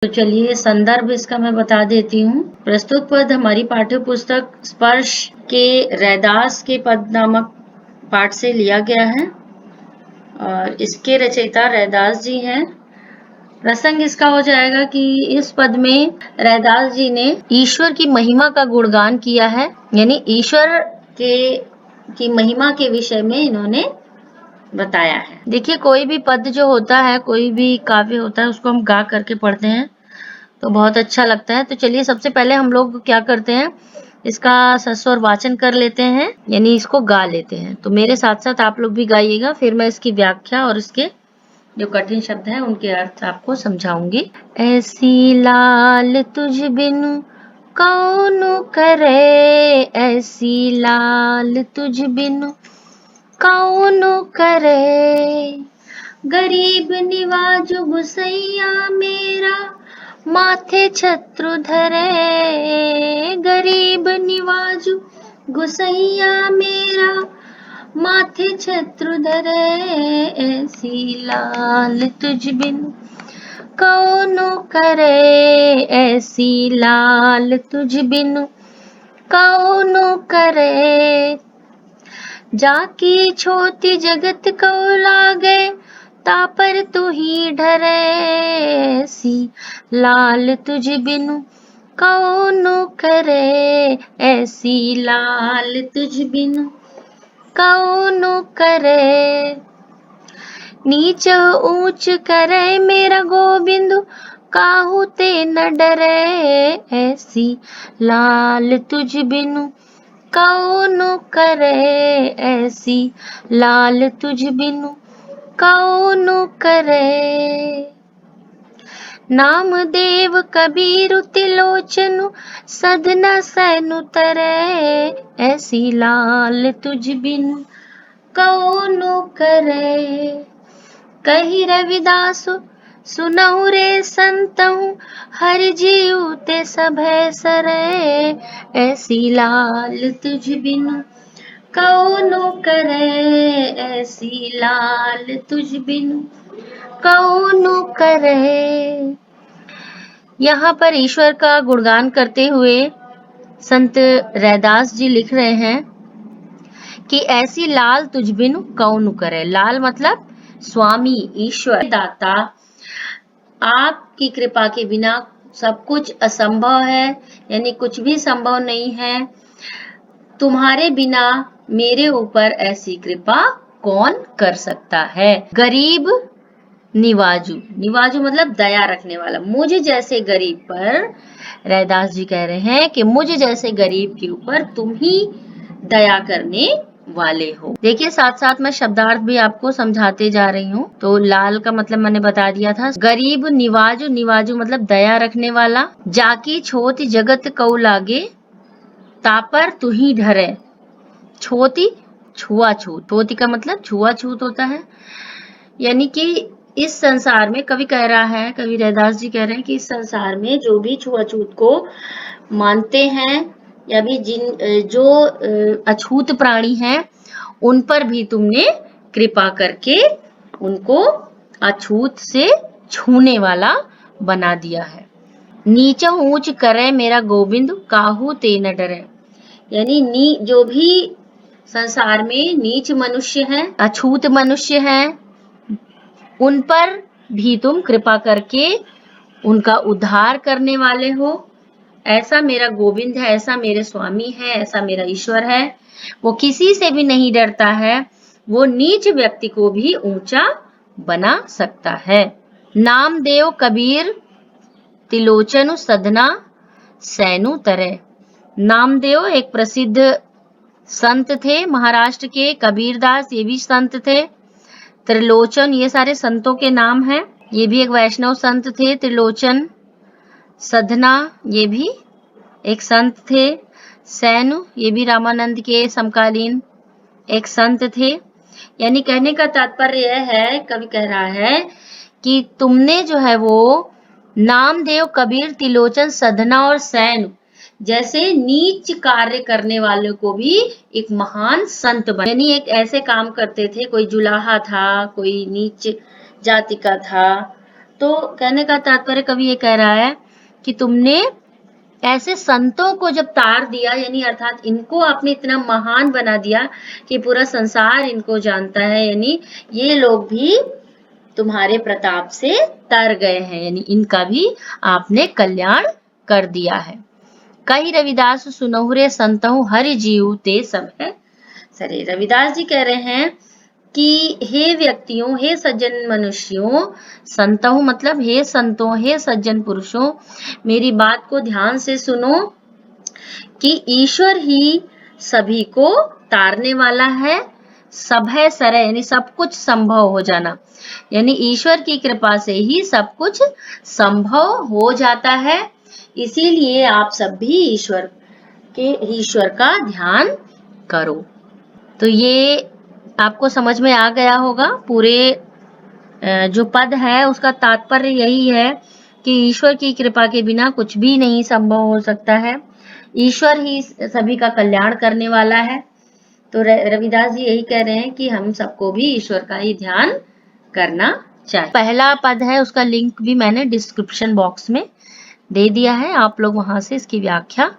तो चलिए संदर्भ इसका मैं बता देती हूँ। प्रस्तुत पद हमारी पाठ्य पुस्तक स्पर्श के रैदास के पद नामक पाठ से लिया गया है और इसके रचयिता रैदास जी हैं। प्रसंग इसका हो जाएगा कि इस पद में रैदास जी ने ईश्वर की महिमा का गुणगान किया है, यानी ईश्वर की महिमा के विषय में इन्होंने बताया है। देखिए कोई भी पद जो होता है, कोई भी काव्य होता है, उसको हम गा करके पढ़ते हैं तो बहुत अच्छा लगता है। तो चलिए सबसे पहले हम लोग क्या करते हैं, इसका सस्वर वाचन कर लेते हैं, यानी इसको गा लेते हैं। तो मेरे साथ साथ आप लोग भी गाइएगा, फिर मैं इसकी व्याख्या और इसके जो कठिन शब्द हैं उनके अर्थ आपको समझाऊंगी। ऐसी लाल तुझ बिनु कौन करे, ऐसी लाल तुझ बिनु कौन करे, गरीब निवाजु गुसैया मेरा माथे छत्रु धरे, गरीब निवाजु गुसैया मेरा माथे छत्रु धरे, ऐसी लाल तुझ बिनु कौन करे, ऐसी लाल तुझ बिनु कौन करे, जाकी छोटी जगत को लागे तापर तू ही डरे, ऐसी लाल तुझ बिनु कौन करे, ऐसी लाल तुझ बिनु कौन करे, नीच ऊंच करे मेरा गोविंद काहू ते न डरे, ऐसी लाल तुझ बिनु कौन करे, ऐसी लाल तुझ बिनु कौन करे, नामदेव कबीर तिलोचनु सधना सैनु तरे, ऐसी लाल तुझ बिनु कौन करे, कही रविदास सुनहु रे संतहु हरि जीव ते सभय सरे, ऐसी लाल तुझ बिनु कौन करे, ऐसी लाल तुझ बिनु कौन करे। यहाँ पर ईश्वर का गुणगान करते हुए संत रैदास जी लिख रहे हैं कि ऐसी लाल तुझ बिनु कौन करे। लाल मतलब स्वामी ईश्वर दाता, आपकी कृपा के बिना सब कुछ असंभव है, यानी कुछ भी संभव नहीं है। तुम्हारे बिना मेरे ऊपर ऐसी कृपा कौन कर सकता है। गरीब निवाजू, निवाजू मतलब दया रखने वाला, मुझे जैसे गरीब पर रैदास जी कह रहे हैं कि मुझे जैसे गरीब के ऊपर तुम ही दया करने वाले हो। देखिए साथ साथ मैं शब्दार्थ भी आपको समझाते जा रही हूँ। तो लाल का मतलब मैंने बता दिया था। गरीब निवाजू, निवाजू मतलब दया रखने वाला, जाकी छोटी जगत कऊ लागे तापर तू ही ढरे, छोटी छुआछूत, छोटी का मतलब छुआछूत होता है, यानी कि इस संसार में कवि कह रहा है, कवि रैदास जी कह रहे हैं कि इस संसार में जो भी छुआछूत को मानते हैं या भी जो अछूत प्राणी हैं उन पर भी तुमने कृपा करके उनको अछूत से छूने वाला बना दिया है। नीचा ऊंच करे मेरा गोविंद काहू ते न डरे, यानी जो भी संसार में नीच मनुष्य हैं, अछूत मनुष्य हैं, उन पर भी तुम कृपा करके उनका उद्धार करने वाले हो। ऐसा मेरा गोविंद है, ऐसा मेरे स्वामी है, ऐसा मेरा ईश्वर है, वो किसी से भी नहीं डरता है, वो नीच व्यक्ति को भी ऊंचा बना सकता है। नामदेव कबीर तिलोचनु सधना सैनु तरे, नामदेव एक प्रसिद्ध संत थे महाराष्ट्र के, कबीरदास ये भी संत थे, त्रिलोचन ये सारे संतों के नाम हैं, ये भी एक वैष्णव संत थे। त्रिलोचन, सधना ये भी एक संत थे, सैनु ये भी रामानंद के समकालीन एक संत थे। यानी कहने का तात्पर्य यह है, कवि कह रहा है कि तुमने जो है वो नामदेव कबीर तिलोचन सधना और सैन जैसे नीच कार्य करने वालों को भी एक महान संत बना, यानी एक ऐसे काम करते थे, कोई जुलाहा था, कोई नीच जाति का था, तो कहने का तात्पर्य कवि ये कह रहा है कि तुमने ऐसे संतों को जब तार दिया, यानी अर्थात इनको आपने इतना महान बना दिया कि पूरा संसार इनको जानता है, यानी ये लोग भी तुम्हारे प्रताप से तर गए हैं, यानी इनका भी आपने कल्याण कर दिया है। कई रविदास सुनहुरे संतहु हरि जीव ते सब है सरे। रविदास जी कह रहे हैं कि हे व्यक्तियों, हे सज्जन मनुष्यों, संतों मतलब हे संतों, हे सज्जन पुरुषों, मेरी बात को ध्यान से सुनो कि ईश्वर ही सभी को तारने वाला है। सब है सरय यानी सब कुछ संभव हो जाना, यानी ईश्वर की कृपा से ही सब कुछ संभव हो जाता है। इसीलिए आप सब भी ईश्वर का ध्यान करो। तो ये आपको समझ में आ गया होगा। पूरे जो पद है उसका तात्पर्य यही है कि ईश्वर की कृपा के बिना कुछ भी नहीं संभव हो सकता है। ईश्वर ही सभी का कल्याण करने वाला है। तो रविदास जी यही कह रहे हैं कि हम सबको भी ईश्वर का ही ध्यान करना चाहिए। पहला पद है, उसका लिंक भी मैंने डिस्क्रिप्शन बॉक्स में दे दिया है, आप लोग वहां से इसकी व्याख्या